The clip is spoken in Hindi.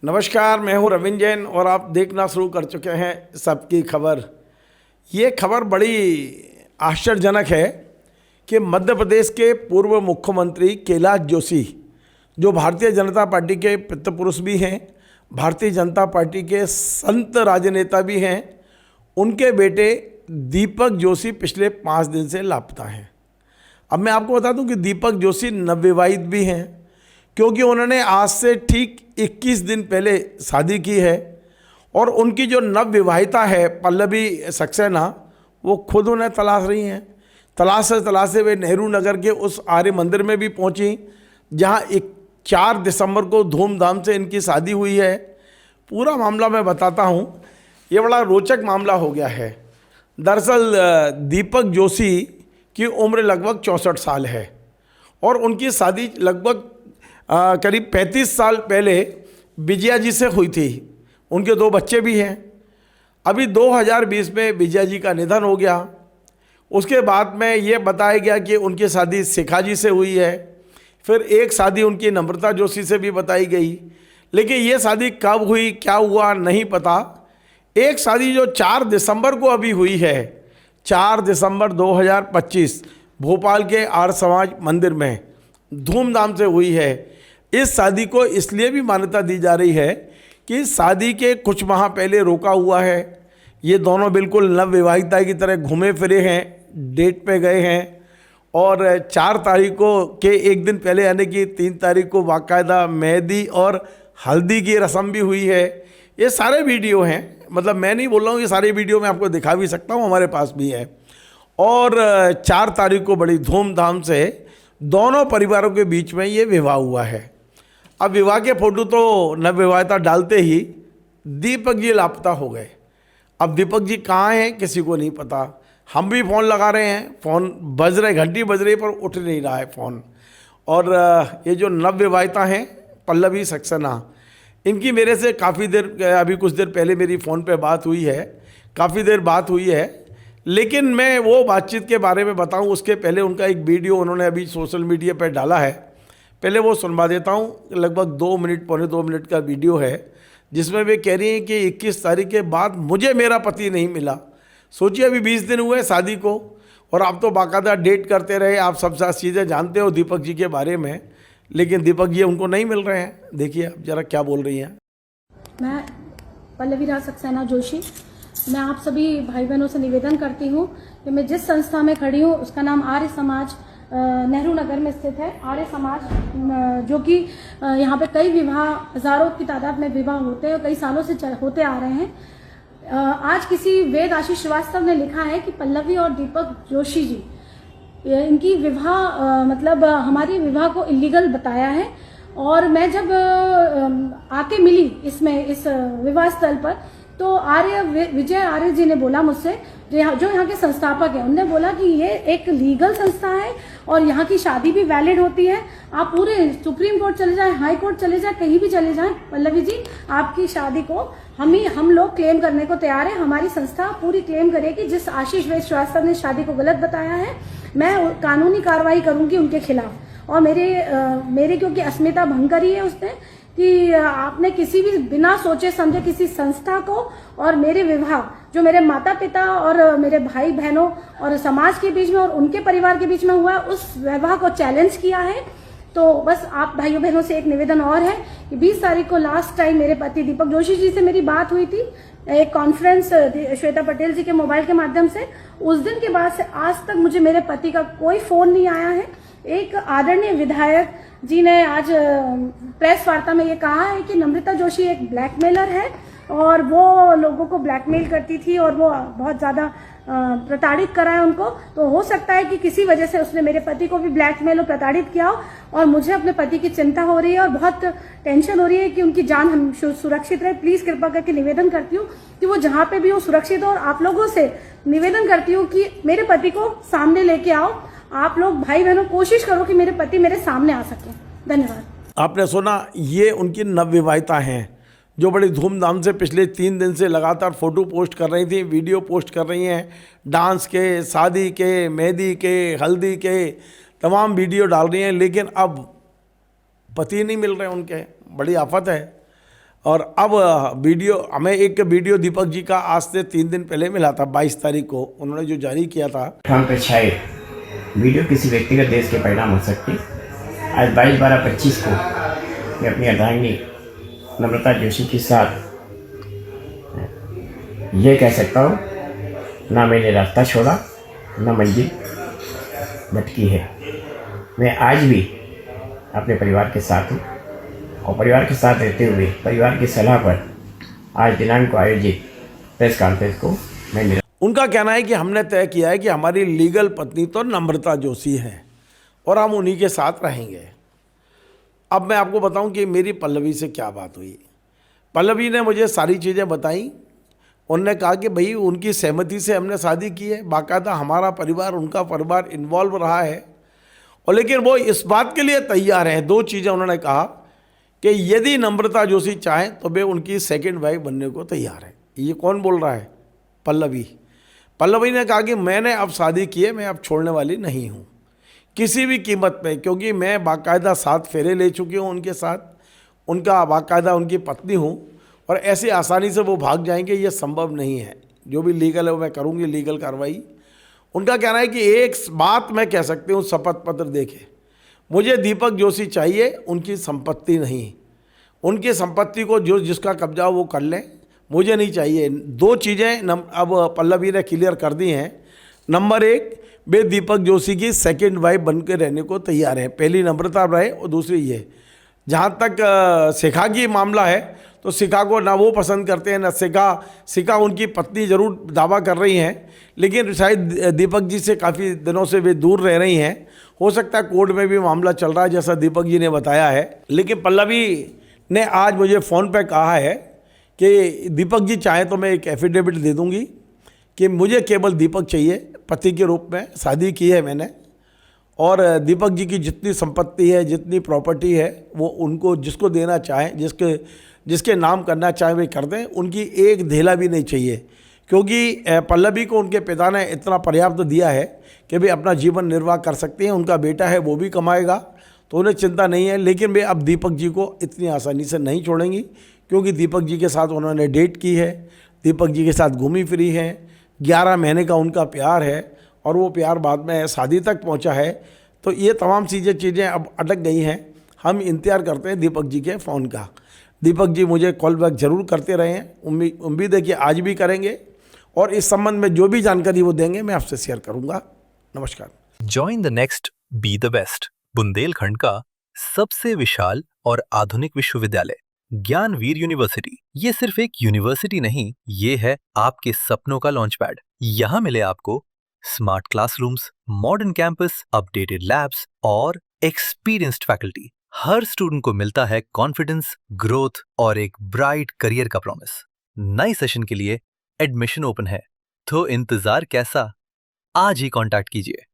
नमस्कार, मैं हूं रविंद्र जैन और आप देखना शुरू कर चुके हैं सबकी खबर। ये खबर बड़ी आश्चर्यजनक है कि मध्य प्रदेश के पूर्व मुख्यमंत्री कैलाश जोशी, जो भारतीय जनता पार्टी के पितृपुरुष भी हैं, भारतीय जनता पार्टी के संत राजनेता भी हैं, उनके बेटे दीपक जोशी पिछले 5 दिन से लापता हैं। अब मैं आपको बता दूं कि दीपक जोशी नवविवाहित भी हैं, क्योंकि उन्होंने आज से ठीक 21 दिन पहले शादी की है और उनकी जो नवविवाहिता है पल्लवी सक्सेना, वो खुद उन्हें तलाश रही हैं। तलाशे वे नेहरू नगर के उस आर्य मंदिर में भी पहुंची, जहां 4 दिसंबर को धूमधाम से इनकी शादी हुई है। पूरा मामला मैं बताता हूं, ये बड़ा रोचक मामला हो गया है। दरअसल दीपक जोशी की उम्र लगभग 64 साल है और उनकी शादी लगभग करीब 35 साल पहले विजया जी से हुई थी। उनके 2 बच्चे भी हैं। अभी 2020 में विजया जी का निधन हो गया। उसके बाद में ये बताया गया कि उनकी शादी शिखा जी से हुई है। फिर एक शादी उनकी नम्रता जोशी से भी बताई गई, लेकिन ये शादी कब हुई, क्या हुआ, नहीं पता। एक शादी जो 4 दिसंबर को अभी हुई है, 4 दिसंबर 2025 भोपाल के आर्य समाज मंदिर में धूमधाम से हुई है। इस शादी को इसलिए भी मान्यता दी जा रही है कि शादी के कुछ माह पहले रोका हुआ है। ये दोनों बिल्कुल नवविवाहिता की तरह घूमे फिरे हैं, डेट पे गए हैं और 4 तारीख को के एक दिन पहले यानी कि 3 तारीख को बाकायदा मेहंदी और हल्दी की रस्म भी हुई है। ये सारे वीडियो हैं, मतलब मैं नहीं बोल रहा हूँ, ये सारे वीडियो मैं आपको दिखा भी सकता हूँ, हमारे पास भी है। और 4 तारीख को बड़ी धूमधाम से दोनों परिवारों के बीच में ये विवाह हुआ है। अब विवाह के फोटो तो नवविवाहिता डालते ही दीपक जी लापता हो गए। अब दीपक जी कहाँ हैं किसी को नहीं पता। हम भी फ़ोन लगा रहे हैं, फ़ोन बज रहे, घंटी बज रही, पर उठ नहीं रहा है फ़ोन। और ये जो नवविवाहिता हैं पल्लवी सक्सेना, इनकी मेरे से काफ़ी देर, अभी कुछ देर पहले मेरी फ़ोन पे बात हुई है, काफ़ी देर बात हुई है। लेकिन मैं वो बातचीत के बारे में बताऊं उसके पहले उनका एक वीडियो उन्होंने अभी सोशल मीडिया पर डाला है, पहले वो सुनवा देता हूं। लगभग 2 मिनट, पौने 2 मिनट का वीडियो है, जिसमें वे कह रही हैं कि 21 तारीख के बाद मुझे मेरा पति नहीं मिला। सोचिए, अभी 20 दिन हुए शादी को और आप तो बाकायदा डेट करते रहे, आप सब चीज़ें जानते हो दीपक जी के बारे में, लेकिन दीपक जी उनको नहीं मिल रहे हैं। देखिए अब जरा क्या बोल रही हैं। मैं पल्लवी सक्सेना जोशी, मैं आप सभी भाई बहनों से निवेदन करती हूँ कि मैं जिस संस्था में खड़ी हूँ उसका नाम आर्य समाज नेहरू नगर में स्थित है। आर्य समाज, जो कि यहाँ पे कई विवाह, हजारों की तादाद में विवाह होते हैं और कई सालों से होते आ रहे हैं। आज किसी वेद आशीष श्रीवास्तव ने लिखा है कि पल्लवी और दीपक जोशी जी, इनकी विवाह मतलब हमारी विवाह को इलीगल बताया है। और मैं जब आके मिली इस विवाह स्थल पर, तो विजय आर्य जी ने बोला मुझसे, जो यहाँ के संस्थापक हैं, उन्होंने बोला कि ये एक लीगल संस्था है और यहाँ की शादी भी वैलिड होती है। आप पूरे सुप्रीम कोर्ट चले जाएं, हाई कोर्ट चले जाएं, कहीं भी चले जाएं, पल्लवी जी आपकी शादी को हम लोग क्लेम करने को तैयार है। हमारी संस्था पूरी क्लेम करेगी। जिस आशीष वैद श्रीवास्तव ने शादी को गलत बताया है, मैं कानूनी कार्रवाई करूंगी उनके खिलाफ। और मेरे क्योंकि अस्मिता भंग करी है उसने, कि आपने किसी भी बिना सोचे समझे किसी संस्था को और मेरे विवाह, जो मेरे माता पिता और मेरे भाई बहनों और समाज के बीच में और उनके परिवार के बीच में हुआ है, उस विवाह को चैलेंज किया है। तो बस आप भाइयों बहनों से एक निवेदन और है कि 20 तारीख को लास्ट टाइम मेरे पति दीपक जोशी जी से मेरी बात हुई थी, एक कॉन्फ्रेंस श्वेता पटेल जी के मोबाइल के माध्यम से। उस दिन के बाद से आज तक मुझे मेरे पति का कोई फोन नहीं आया है। एक आदरणीय विधायक जी ने आज प्रेस वार्ता में ये कहा है कि नम्रता जोशी एक ब्लैकमेलर है और वो लोगों को ब्लैकमेल करती थी और वो बहुत ज्यादा प्रताड़ित करा है उनको। तो हो सकता है कि किसी वजह से उसने मेरे पति को भी ब्लैकमेल और प्रताड़ित किया हो। और मुझे अपने पति की चिंता हो रही है और बहुत टेंशन हो रही है कि उनकी जान हम सुरक्षित रहे। प्लीज कृपा करके निवेदन करती हूँ कि वो जहाँ पे भी हो सुरक्षित हो। और आप लोगों से निवेदन करती हूँ कि मेरे पति को सामने लेके आओ। आप लोग भाई बहनों कोशिश करो कि मेरे पति मेरे सामने आ सके। धन्यवाद। आपने सुना, ये उनकी नवविवाहिता हैं जो बड़ी धूमधाम से पिछले 3 दिन से लगातार फ़ोटो पोस्ट कर रही थी, वीडियो पोस्ट कर रही हैं, डांस के, शादी के, मेहंदी के, हल्दी के तमाम वीडियो डाल रही हैं। लेकिन अब पति नहीं मिल रहे उनके, बड़ी आफत है। और अब वीडियो हमें एक वीडियो दीपक जी का आज से 3 दिन पहले मिला था, 22 तारीख को उन्होंने जो जारी किया था। हम पे छाए वीडियो किसी व्यक्तिगत देश के परिणाम हो सकते। आज 22/12/25 को मैं अपनी अर्धांगिनी नम्रता जोशी के साथ ये कह सकता हूँ, ना मैंने रास्ता छोड़ा, ना मंजिल भटकी है। मैं आज भी अपने परिवार के साथ हूँ और परिवार के साथ रहते हुए परिवार की सलाह पर आज दिनांक को आयोजित प्रेस कॉन्फ्रेंस को मैं उनका कहना है कि हमने तय किया है कि हमारी लीगल पत्नी तो नम्रता जोशी है और हम उन्हीं के साथ रहेंगे। अब मैं आपको बताऊं कि मेरी पल्लवी से क्या बात हुई। पल्लवी ने मुझे सारी चीज़ें बताई। उन्होंने कहा कि भाई उनकी सहमति से हमने शादी की है, बाकायदा हमारा परिवार उनका परिवार इन्वॉल्व रहा है, और लेकिन वो इस बात के लिए तैयार है। 2 चीज़ें उन्होंने कहा कि यदि नम्रता जोशी चाहें तो वे उनकी सेकंड वाइफ बनने को तैयार है। ये कौन बोल रहा है? पल्लवी। पल्लवी ने कहा कि मैंने अब शादी की है, मैं अब छोड़ने वाली नहीं हूँ किसी भी कीमत पे, क्योंकि मैं बाकायदा 7 फेरे ले चुकी हूँ उनके साथ, उनका बाकायदा उनकी पत्नी हूँ, और ऐसे आसानी से वो भाग जाएंगे ये संभव नहीं है। जो भी लीगल है वो मैं करूँगी, लीगल कार्रवाई। उनका कहना है कि एक बात मैं कह सकती हूँ, शपथ पत्र देखे, मुझे दीपक जोशी चाहिए, उनकी संपत्ति नहीं। उनकी संपत्ति को जो जिसका कब्जा हो वो कर लें, मुझे नहीं चाहिए। 2 चीज़ें अब पल्लवी ने क्लियर कर दी हैं। नंबर 1, वे दीपक जोशी की सेकंड वाइफ बन के रहने को तैयार है। पहली नम्रता रहे और दूसरी ये। जहाँ तक शिखा की मामला है तो शिखा को ना वो पसंद करते हैं ना शिखा उनकी पत्नी ज़रूर दावा कर रही हैं, लेकिन शायद दीपक जी से काफ़ी दिनों से वे दूर रह रही हैं। हो सकता है कोर्ट में भी मामला चल रहा है जैसा दीपक जी ने बताया है। लेकिन पल्लवी ने आज मुझे फ़ोन पे कहा है कि दीपक जी चाहे तो मैं एक एफिडेविट दे दूंगी कि मुझे केवल दीपक चाहिए, पति के रूप में शादी की है मैंने, और दीपक जी की जितनी संपत्ति है, जितनी प्रॉपर्टी है, वो उनको जिसको देना चाहें, जिसके नाम करना चाहें वे कर दें। उनकी एक धेला भी नहीं चाहिए, क्योंकि पल्लवी को उनके पिता ने इतना पर्याप्त दिया है कि वे अपना जीवन निर्वाह कर सकते हैं। उनका बेटा है वो भी कमाएगा, तो उन्हें चिंता नहीं है। लेकिन वे अब दीपक जी को इतनी आसानी से नहीं छोड़ेंगी, क्योंकि दीपक जी के साथ उन्होंने डेट की है, दीपक जी के साथ घूमी फिरी है, 11 महीने का उनका प्यार है, और वो प्यार बाद में शादी तक पहुंचा है। तो ये तमाम चीज़ें अब अटक गई हैं। हम इंतज़ार करते हैं दीपक जी के फ़ोन का। दीपक जी मुझे कॉल बैक जरूर करते रहे हैं, उम्मीद है कि आज भी करेंगे, और इस संबंध में जो भी जानकारी वो देंगे मैं आपसे शेयर करूँगा। नमस्कार। Join the next be the best, Bundelkhand का सबसे विशाल और आधुनिक विश्वविद्यालय ज्ञानवीर यूनिवर्सिटी। ये सिर्फ एक यूनिवर्सिटी नहीं, ये है आपके सपनों का लॉन्च पैड। यहाँ मिले आपको smart classrooms, modern campus, updated labs और एक्सपीरियंस्ड फैकल्टी। हर स्टूडेंट को मिलता है कॉन्फिडेंस, ग्रोथ और एक ब्राइट करियर का प्रॉमिस। नए सेशन के लिए एडमिशन ओपन है, तो इंतजार कैसा? आज ही कांटेक्ट कीजिए।